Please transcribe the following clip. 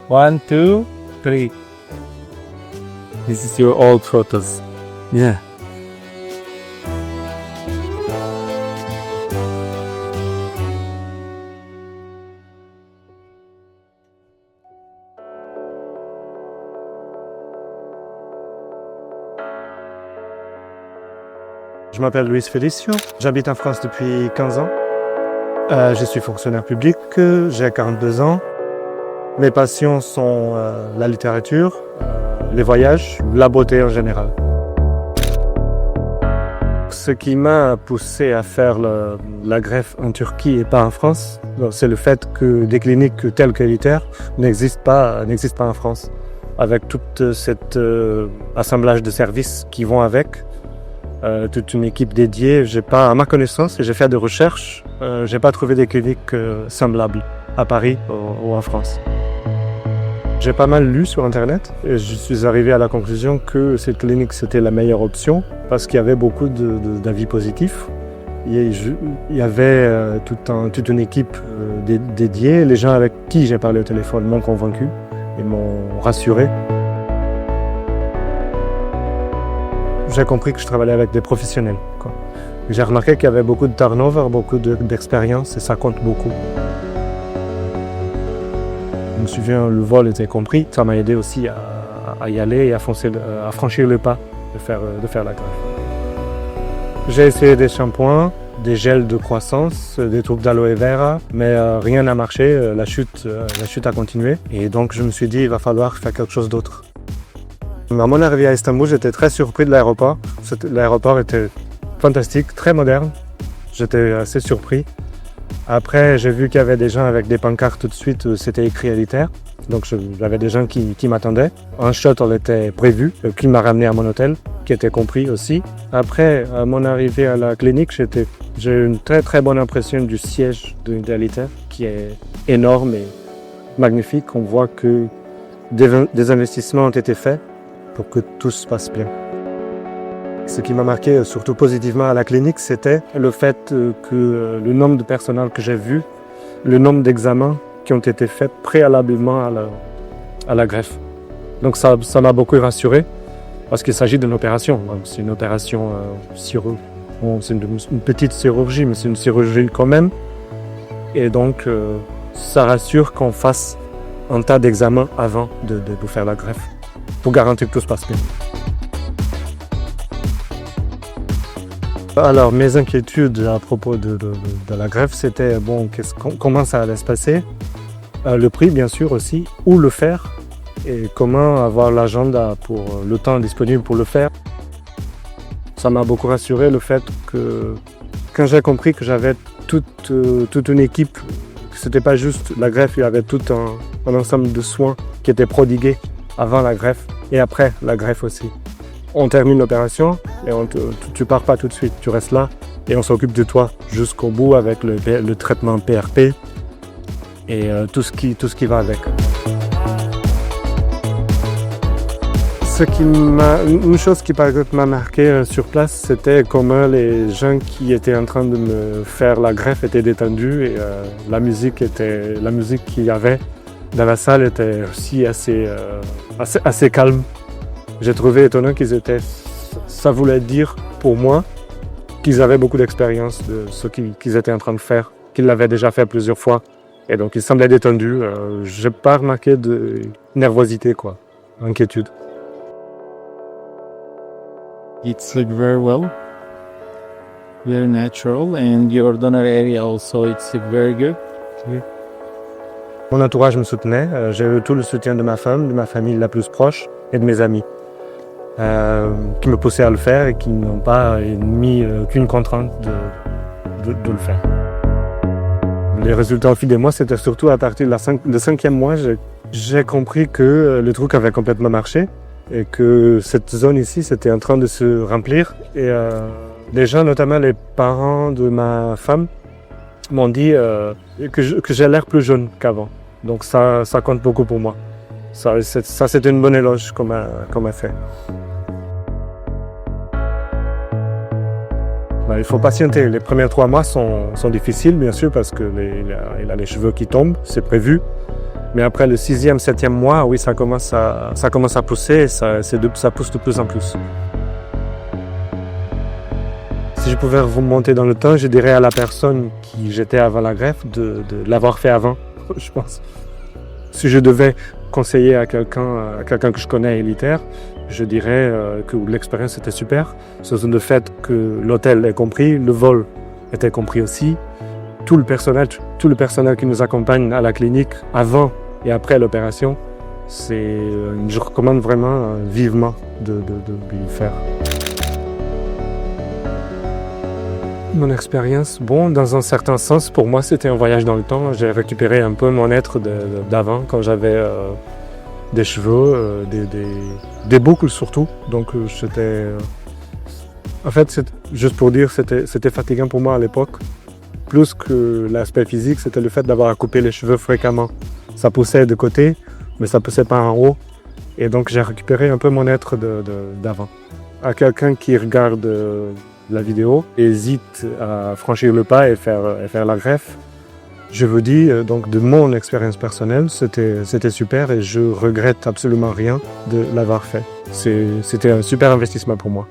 One, two, three. This is your old photos. Yeah. Je m'appelle Luis Felicio, j'habite en France depuis 15 ans. Je suis fonctionnaire public, j'ai 42 ans. Mes passions sont la littérature, les voyages, la beauté en général. Ce qui m'a poussé à faire la greffe en Turquie et pas en France, c'est le fait que des cliniques telles que l'ITER n'existent pas en France. Avec tout cet assemblage de services qui vont avec, toute une équipe dédiée, à ma connaissance, et j'ai fait des recherches, j'ai pas trouvé des cliniques semblables à Paris ou en France. J'ai pas mal lu sur internet et je suis arrivé à la conclusion que cette clinique c'était la meilleure option parce qu'il y avait beaucoup d'avis positifs. Il y avait toute une équipe dédiée. Les gens avec qui j'ai parlé au téléphone m'ont convaincu et m'ont rassuré. J'ai compris que je travaillais avec des professionnels, quoi. J'ai remarqué qu'il y avait beaucoup de turnover, beaucoup d'expérience et ça compte beaucoup. Je me souviens, le vol était compris. Ça m'a aidé aussi à y aller et à franchir le pas de faire la greffe. J'ai essayé des shampoings, des gels de croissance, des trucs d'aloe vera, mais rien n'a marché. La chute a continué. Et donc je me suis dit, il va falloir faire quelque chose d'autre. À mon arrivée à Istanbul, j'étais très surpris de l'aéroport. L'aéroport était fantastique, très moderne. J'étais assez surpris. Après, j'ai vu qu'il y avait des gens avec des pancartes tout de suite où c'était écrit à l'ITER. Donc j'avais des gens qui m'attendaient. Un shuttle était prévu, qui m'a ramené à mon hôtel, qui était compris aussi. Après, à mon arrivée à la clinique, j'ai eu une très très bonne impression du siège de l'ITER, qui est énorme et magnifique. On voit que des investissements ont été faits pour que tout se passe bien. Ce qui m'a marqué surtout positivement à la clinique, c'était le fait que le nombre de personnel que j'ai vu, le nombre d'examens qui ont été faits préalablement à la greffe. Donc ça m'a beaucoup rassuré parce qu'il s'agit d'une opération. C'est une opération c'est une petite chirurgie, mais c'est une chirurgie quand même. Et donc ça rassure qu'on fasse un tas d'examens avant de vous faire la greffe pour garantir que tout se passe bien. Alors, mes inquiétudes à propos de la greffe, c'était comment ça allait se passer, le prix bien sûr aussi, où le faire et comment avoir l'agenda pour le temps disponible pour le faire. Ça m'a beaucoup rassuré le fait que quand j'ai compris que j'avais toute une équipe, que c'était pas juste la greffe, il y avait tout un ensemble de soins qui étaient prodigués avant la greffe et après la greffe aussi. On termine l'opération et tu pars pas tout de suite, tu restes là et on s'occupe de toi jusqu'au bout avec le traitement PRP et tout ce qui va avec. Une chose qui par exemple m'a marqué sur place, c'était comment les gens qui étaient en train de me faire la greffe étaient détendus et la musique qu'il y avait dans la salle était aussi assez calme. J'ai trouvé étonnant ça voulait dire pour moi qu'ils avaient beaucoup d'expérience de ce qu'ils étaient en train de faire, qu'ils l'avaient déjà fait plusieurs fois. Et donc ils semblaient détendus. Je n'ai pas remarqué de nervosité, inquiétude. It's look very well, very natural, and your donor area also it's very good. Oui. Mon entourage me soutenait. J'ai eu tout le soutien de ma femme, de ma famille la plus proche et de mes amis. Qui me poussaient à le faire et qui n'ont pas mis aucune contrainte de le faire. Les résultats au fil des mois, c'était surtout à partir du 5e mois, j'ai compris que le truc avait complètement marché et que cette zone ici, c'était en train de se remplir. Et les gens, notamment les parents de ma femme, m'ont dit que j'ai l'air plus jeune qu'avant. Donc ça compte beaucoup pour moi. Ça c'était une bonne éloge qu'on m'a fait. Il faut patienter. Les premiers 3 mois sont difficiles, bien sûr, parce qu'il a les cheveux qui tombent, c'est prévu. Mais après le 6e, 7e mois, oui, ça commence à pousser, ça pousse de plus en plus. Si je pouvais remonter dans le temps, je dirais à la personne qui j'étais avant la greffe de l'avoir fait avant, je pense. Si je devais conseiller à quelqu'un que je connais élitaire, je dirais que l'expérience était super. Sur le fait que l'hôtel est compris, le vol était compris aussi. Tout le personnel qui nous accompagne à la clinique avant et après l'opération, je recommande vraiment vivement de lui faire. Mon expérience, bon, dans un certain sens, pour moi, c'était un voyage dans le temps. J'ai récupéré un peu mon être d'avant, quand j'avais des cheveux, des boucles surtout. Donc, en fait, juste pour dire, c'était fatigant pour moi à l'époque. Plus que l'aspect physique, c'était le fait d'avoir à couper les cheveux fréquemment. Ça poussait de côté, mais ça poussait pas en haut. Et donc, j'ai récupéré un peu mon être d'avant. À quelqu'un qui regarde la vidéo, hésite à franchir le pas et faire la greffe, je vous dis, donc de mon expérience personnelle, c'était super et je regrette absolument rien de l'avoir fait. C'était un super investissement pour moi.